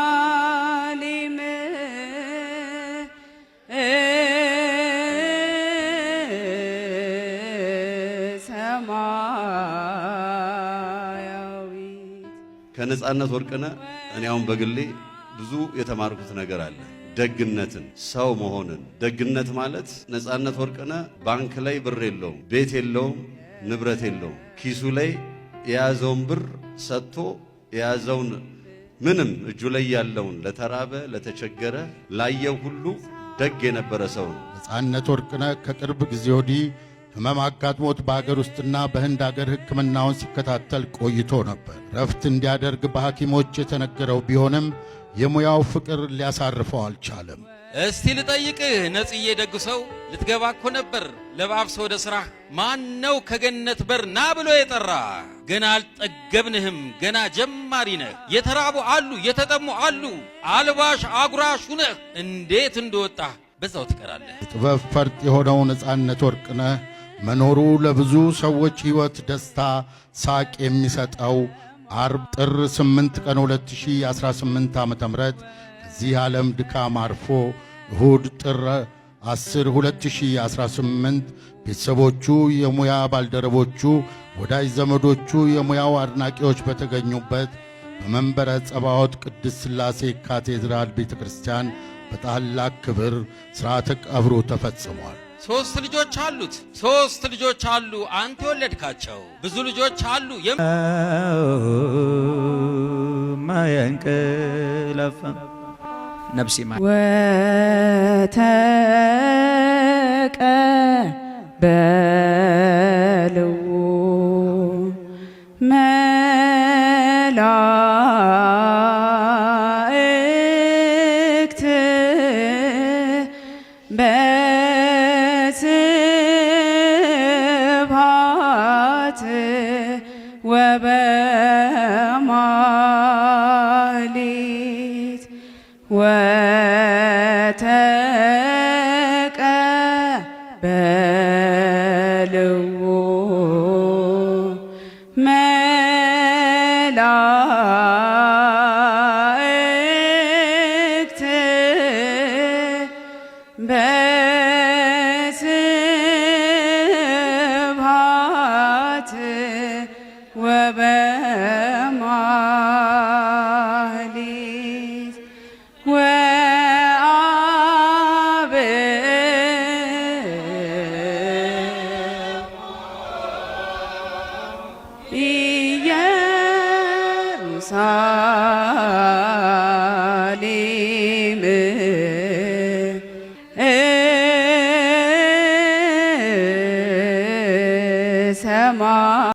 ኢየሩሳሌም ሰማያዊት። ከነጻነት ወርቅነህ እኔ አሁን በግሌ ብዙ የተማርኩት ነገር አለ። ደግነትን፣ ሰው መሆንን። ደግነት ማለት ነጻነት ወርቅነህ ባንክ ላይ ብር የለውም፣ ቤት የለውም፣ ንብረት የለውም። ኪሱ ላይ የያዘውን ብር ሰጥቶ የያዘውን ምንም እጁ ላይ ያለውን ለተራበ፣ ለተቸገረ፣ ላየው ሁሉ ደግ የነበረ ሰው ነው። ነጻነት ወርቅነህ ከቅርብ ጊዜ ወዲህ ሕመም አጋጥሞት በአገር ውስጥና በህንድ አገር ሕክምናውን ሲከታተል ቆይቶ ነበር። ረፍት እንዲያደርግ በሐኪሞች የተነገረው ቢሆንም የሙያው ፍቅር ሊያሳርፈው አልቻለም። እስቲ ልጠይቅህ ነጽዬ፣ ደግ ሰው ልትገባ እኮ ነበር ለባብሰ ወደ ሥራህ። ማን ነው ከገነት በር ና ብሎ የጠራ? ገና አልጠገብንህም፣ ገና ጀማሪ ነህ። የተራቡ አሉ፣ የተጠሙ አሉ፣ አልባሽ አጉራሽ ሁነህ እንዴት እንደወጣህ በዛው ትቀራለህ። የጥበብ ፈርጥ የሆነው ነጻነት ወርቅነህ መኖሩ ለብዙ ሰዎች ሕይወት ደስታ፣ ሳቅ የሚሰጠው አርብ ጥር 8 ቀን 2018 ዓ.ም ከዚህ ዓለም ድካም አርፎ እሁድ ጥር 10 2018 ቤተሰቦቹ፣ የሙያ ባልደረቦቹ፣ ወዳጅ ዘመዶቹ፣ የሙያው አድናቂዎች በተገኙበት በመንበረ ጸባዖት ቅድስት ሥላሴ ካቴድራል ቤተ ክርስቲያን በታላቅ ክብር ሥርዓተ ቀብሩ ተፈጽሟል። ሶስት ልጆች አሉት። ሶስት ልጆች አሉ። አንተ የወለድካቸው ብዙ ልጆች አሉ። ማያንቀላፋ ነፍሲ ወተቀበልዎ መላእክት በስብሐት ወበማኅሌት ወተቀበልዎ መላእክት በስብሐት ወበማኅሌት ወአብ ኢየሩሳሌም ሰማ